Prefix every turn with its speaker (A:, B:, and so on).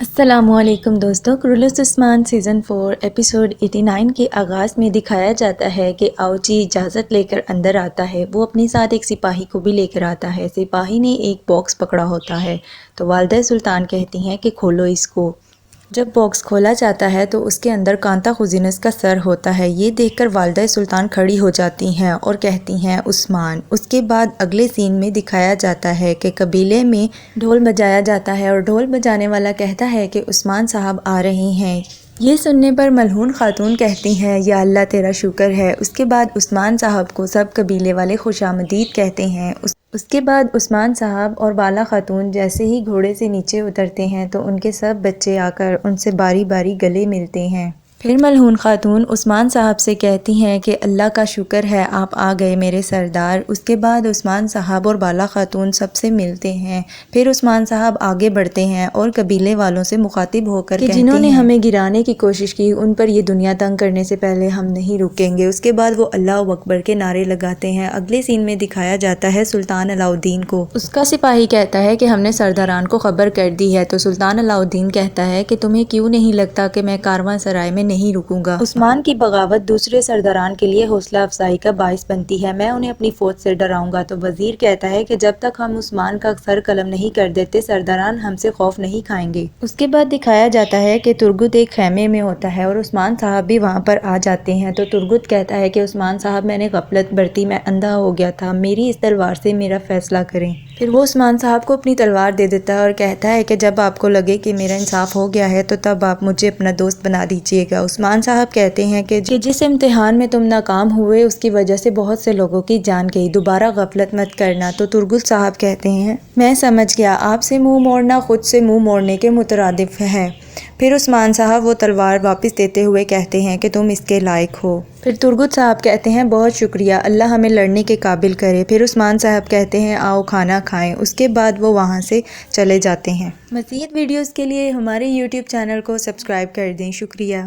A: السلام علیکم دوستوں، کرولوس عثمان سیزن 4 ایپیسوڈ 89 کے آغاز میں دکھایا جاتا ہے کہ آؤچی اجازت لے کر اندر آتا ہے۔ وہ اپنے ساتھ ایک سپاہی کو بھی لے کر آتا ہے۔ سپاہی نے ایک باکس پکڑا ہوتا ہے تو والدہ سلطان کہتی ہیں کہ کھولو اس کو۔ جب باکس کھولا جاتا ہے تو اس کے اندر کانتا خزینس کا سر ہوتا ہے۔ یہ دیکھ کر والدہ سلطان کھڑی ہو جاتی ہیں اور کہتی ہیں عثمان۔ اس کے بعد اگلے سین میں دکھایا جاتا ہے کہ قبیلے میں ڈھول بجایا جاتا ہے اور ڈھول بجانے والا کہتا ہے کہ عثمان صاحب آ رہے ہیں۔ یہ سننے پر ملعون خاتون کہتی ہیں یا اللہ تیرا شکر ہے۔ اس کے بعد عثمان صاحب کو سب قبیلے والے خوش آمدید کہتے ہیں۔ اس کے بعد عثمان صاحب اور بالا خاتون جیسے ہی گھوڑے سے نیچے اترتے ہیں تو ان کے سب بچے آ کر ان سے باری باری گلے ملتے ہیں۔ پھر ملعون خاتون عثمان صاحب سے کہتی ہیں کہ اللہ کا شکر ہے آپ آ گئے میرے سردار۔ اس کے بعد عثمان صاحب اور بالا خاتون سب سے ملتے ہیں۔ پھر عثمان صاحب آگے بڑھتے ہیں اور قبیلے والوں سے مخاطب ہو کر کہتے ہیں جنہوں نے ہمیں گرانے کی کوشش کی ان پر یہ دنیا تنگ کرنے سے پہلے ہم نہیں رکیں گے۔ اس کے بعد وہ اللہ اکبر کے نعرے لگاتے ہیں۔ اگلے سین میں دکھایا جاتا ہے سلطان علاء الدین کو۔ اس کا سپاہی کہتا ہے کہ ہم نے سرداران کو خبر کر دی ہے تو سلطان علاء الدین کہتا ہے کہ تمہیں کیوں نہیں لگتا کہ میں کارواں سرائے میں نہیں رکوں گا۔ عثمان کی بغاوت دوسرے سرداران کے لیے حوصلہ افزائی کا باعث بنتی ہے، میں انہیں اپنی فوج سے ڈراؤں گا۔ تو وزیر کہتا ہے کہ جب تک ہم عثمان کا سر قلم نہیں کر دیتے سرداران ہم سے خوف نہیں کھائیں گے۔ اس کے بعد دکھایا جاتا ہے کہ ترگت ایک خیمے میں ہوتا ہے اور عثمان صاحب بھی وہاں پر آ جاتے ہیں تو ترگت کہتا ہے کہ عثمان صاحب میں نے غفلت برتی، میں اندھا ہو گیا تھا، میری اس تلوار سے میرا فیصلہ کریں۔ پھر وہ عثمان صاحب کو اپنی تلوار دے دیتا ہے اور کہتا ہے کہ جب آپ کو لگے کہ میرا انصاف ہو گیا ہے تو تب آپ مجھے اپنا دوست بنا دیجیے گا۔ عثمان صاحب کہتے ہیں کہ جس امتحان میں تم ناکام ہوئے اس کی وجہ سے بہت سے لوگوں کی جان گئی، دوبارہ غفلت مت کرنا۔ تو ترگت صاحب کہتے ہیں میں سمجھ گیا، آپ سے منہ موڑنا خود سے منہ موڑنے کے مترادف ہے۔ پھر عثمان صاحب وہ تلوار واپس دیتے ہوئے کہتے ہیں کہ تم اس کے لائق ہو۔ پھر ترگت صاحب کہتے ہیں بہت شکریہ، اللہ ہمیں لڑنے کے قابل کرے۔ پھر عثمان صاحب کہتے ہیں آؤ کھانا کھائیں۔ اس کے بعد وہ وہاں سے چلے جاتے ہیں۔ مزید ویڈیوز کے لیے ہمارے YouTube چینل کو سبسکرائب کر دیں۔ شکریہ۔